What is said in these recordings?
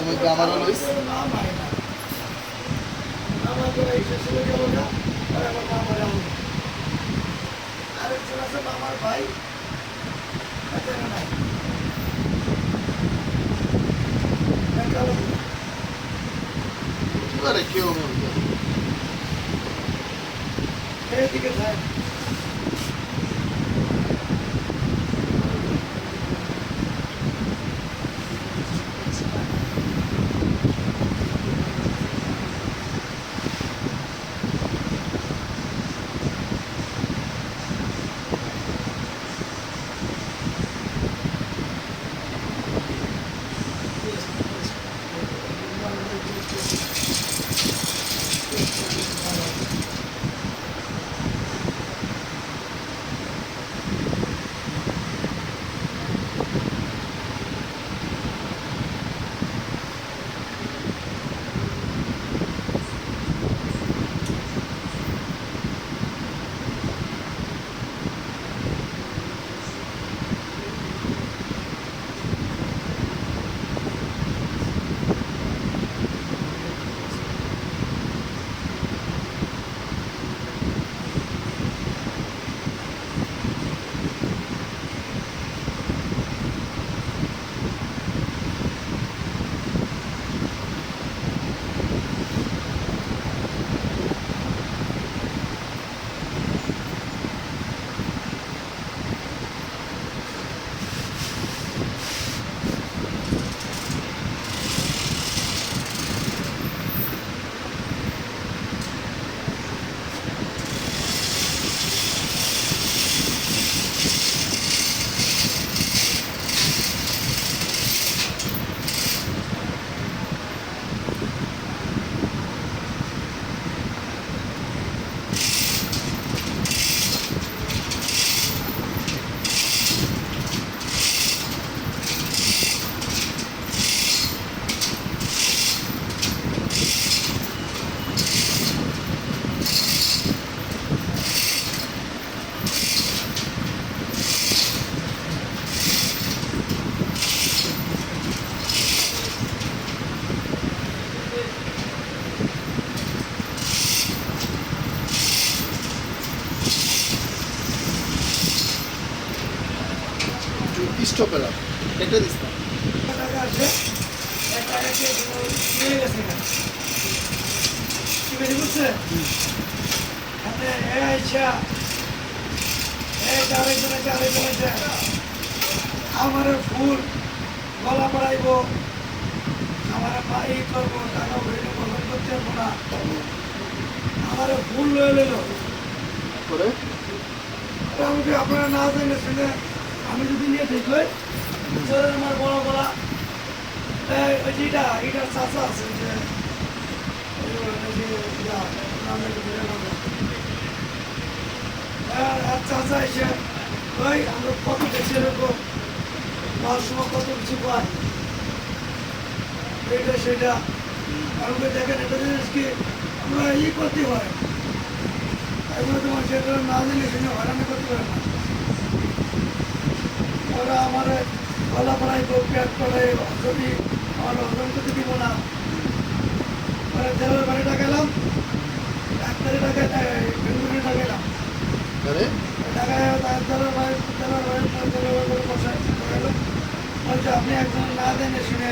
মধ্যে আমারও লইস নাম হয় না আমার তো এই শেষে গেল না আর আমার নাম হয় আরেকজন আছে আমার ভাই নাই আরে কেউ এদিকে যায় স্টপ পেলাম এটা দিস না টাকা আছে এক টাকা নিয়ে গেছে কি বেশি বুঝছে আপনি এ আইসা আরেকজন আছে আমার ফুল গলা পড়াইব আমার মা এই করবো টাকা ভেঙে বহন করতে পারবো না আমার ফুল লয়ে নিল করে আমাকে আপনারা না জানলে শুনে আমি যদি নিয়ে দেখি আমার বড় বলা যেটা এটার চাষা আছে যে চাষা এসে ওই আমরা কত দেখছি এরকম পাওয়ার সময় কত কিছু পাই এটা সেটা আমাকে দেখেন একটা জিনিস কি আমরা করতে পারে এগুলো তোমার সেটা না জানলে সেটা হয়রানি করতে পারে না ওরা আমার গলা পড়াই পেট পড়াই যদি আমার হজম করতে দিব না ওরা তেলের বাড়িটা গেলাম ডাক্তারের টাকায় বেঙ্গুলির টাকা গেলাম টাকায় তেলের বাড়ি বসায় বলছে আপনি একজন না দেন শুনে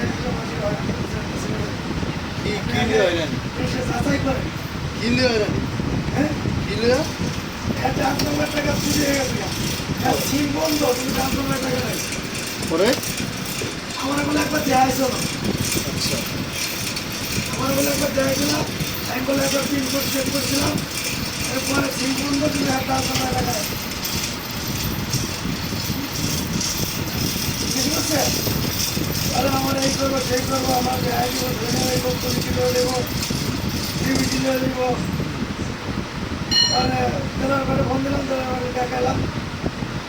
সে যাচাই করে হ্যাঁ টাকা চুরি হয়ে গেছে সিম বন্ধ তুমি টাকা নেই করে আমার বলে একবার দেওয়া হয়েছিল আমার বলে একবার দেওয়া হয়েছিল আমি বলে একবার পিনকোড চেক করছিলাম এরপরে সিম বন্ধ তুমি টাকা ঠিক আছে তাহলে আমার এই করবো সেই করবো আমার দেওয়া দিব ধরে নেবো কুড়ি কিলো দেবো টিভি কিলো দেবো তাহলে তেলার বাড়ি ফোন দিলাম তেলার বাড়ি দেখালাম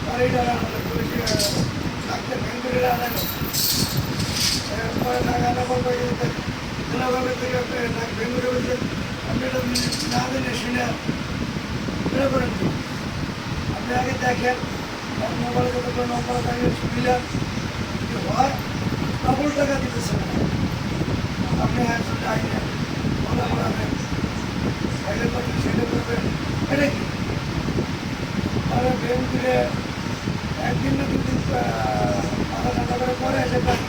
আর এইটা ডাক্তার ভেঙ্গুরে আনালো এরপরে টাকা আনা বলবো তেলার বাড়ি থেকে ভেঙ্গুরে বলছে আপনি এটা না দেনে শুনে বেরো করেন আপনি আগে দেখেন মোবাইলে যত নম্বর থাকে দিলেন হয় ডবল টাকা দিতেছে না আপনি একজন আইনে কথা বলাবেন, সাইডে করবেন, সেটা করবেন, এটা কি? তাহলে ব্রেন ঘুরে একদিন না দুদিন মাথা ঠান্ডা করে পরে এসে ভাই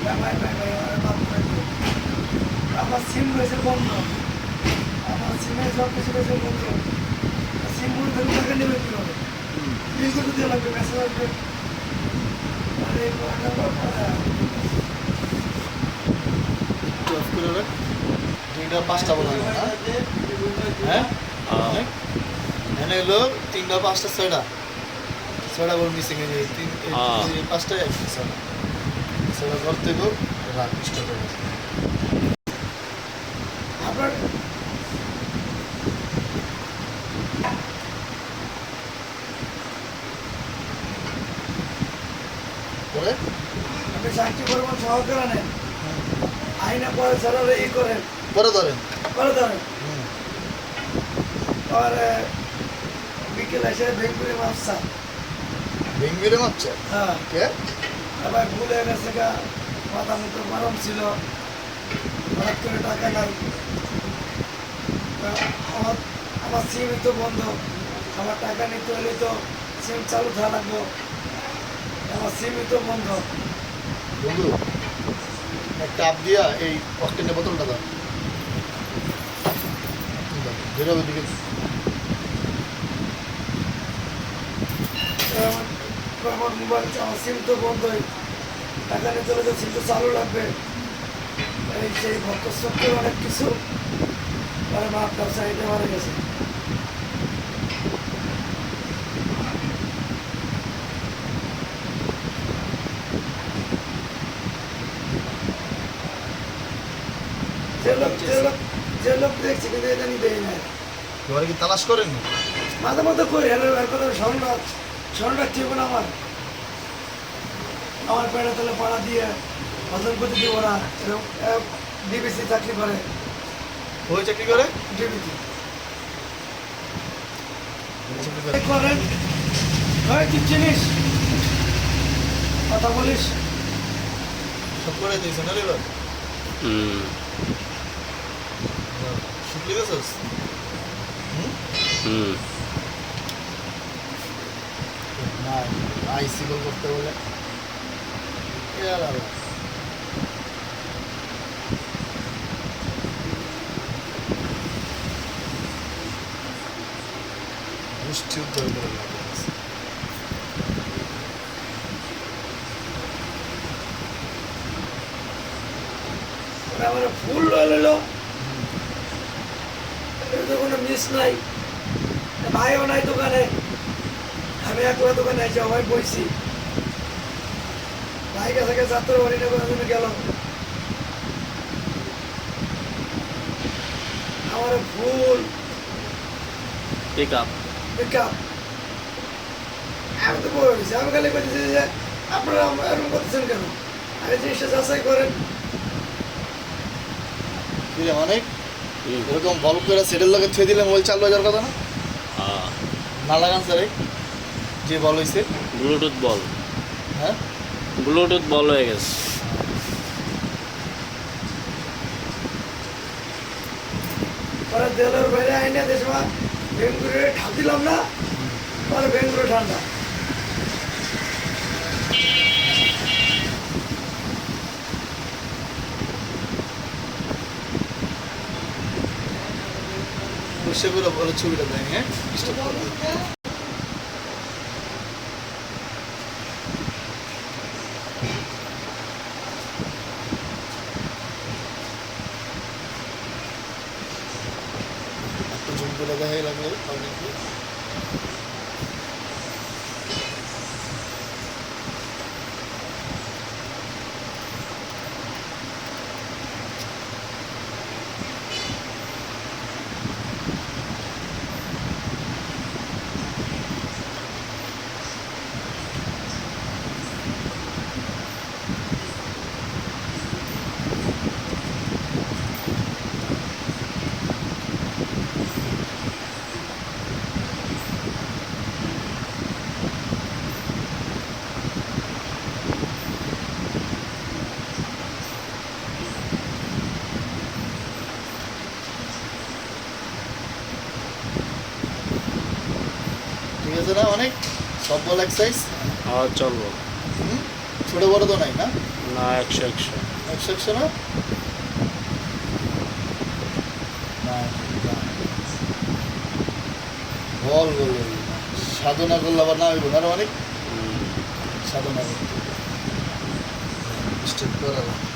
ভাই ভাই ভাই মাফ করে দিন। আমার সিম রয়েছে বন্ধ, আমার সিমে সব কিছু রয়েছে বন্ধ, সিম বন্ধ থাকলে টাকা নেবে কীভাবে? বিল করতে দিয়ে লাগবে, মেসেজ আসবে। আর এই অফ করে রাখ। 2টা 5টা বলা যায় না? হ্যাঁ? এখানে হলো 3টা 5টা 6টা 6টা বল মিসিং এ 5টা 6টা 6টা করতে গো রাখ স্টপ করে আপনার পরে আপনি চাকরি করবেন সহকারে নেন, আইনে পরে স্যারেরা ই করেন, পরে ধরেন। করে ধরেন। আর বিকেল এসে বেঙ্গুলি মাছ চান। বেঙ্গিরে মারছে হ্যাঁ, কে? আবার ভুলে গেছে গা, মাথা মুখে গরম ছিল, হঠাৎ করে টাকা নাই। আমার আমার সিমই তো বন্ধ, আমার টাকা নিতে হলে তো সিম চালু থাকা লাগবো, আমার সিমই তো বন্ধ। বন্ধু একটা আপ দিয়া এই অক্টেনের বোতলটা দাও। বেরোবে দিকে আমার মোবাইল, আমার সিম তো বন্ধই, টাকা নিতে হলে তো সিম তো চালু লাগবে। এই সেই ভক্ত সত্যি অনেক কিছু মানে মাপটাপ চাইতে মারা গেছে। যে লোক দেখছি কিন্তু এটা নিয়ে দেয় না, এবারে কি তালাশ করেন? মাঝে মধ্যে করি এর কথা স্মরণটা ঠিক না আমার পেড়ে তাহলে পাড়া দিয়ে হজম করতে দিব ওরা, এরকম ডিবিসি চাকরি করে, ওই চাকরি করে ডিবিসি চাকরি করে করেন। হয় তুই চিনিস, কথা বলিস, সব করে দিয়েছে না রে এবার? শুকলি গেছিস? না আইসি বল করতে বলে এ আর আল্লাহ। বৃষ্টি উদ্ধার করে লাগছে। ওরা আমার ফুল রইল, তো কোনো মিস নাই, ভাইও নাই দোকানে, আমি একলা দোকানে আছি, সবাই বইছি, ভাই কাছে যাত্রা বাড়ি না কোনো জন্য গেল, আমার ফুল পিক আপ পিকআপ। আমি তো বলে দিচ্ছি, আমি খালি বলতেছি যে আপনারা এরকম করতেছেন কেন, আগে জিনিসটা যাচাই করেন। কি রে মানে এরকম বল করে সেটের লগে থুয়ে দিলে মোবাইল চালু হয়ে যাওয়ার কথা না? না লাগান স্যার যে বল হয়েছে ব্লুটুথ বল, হ্যাঁ ব্লুটুথ বল হয়ে গেছে। পরে দেলের বাইরে আইনে দেশমা বেঙ্গুরে ঠাপ দিলাম না, পরে বেঙ্গুরে ঠান্ডা। বসে করে বলে ছবিটা দেয় হ্যাঁ স্টপ করে দাও। একটু জুম করে দেখাই লাগবে তাহলে কি ঠিক আছে না অনেক সব বল এক্সারসাইজ চলবো। ছোট বড় তো নাই না না 100 100। 100 না বল বল সাধনা করলে আবার না হইব না আরো অনেক সাধনা করতে স্টেপ করালাম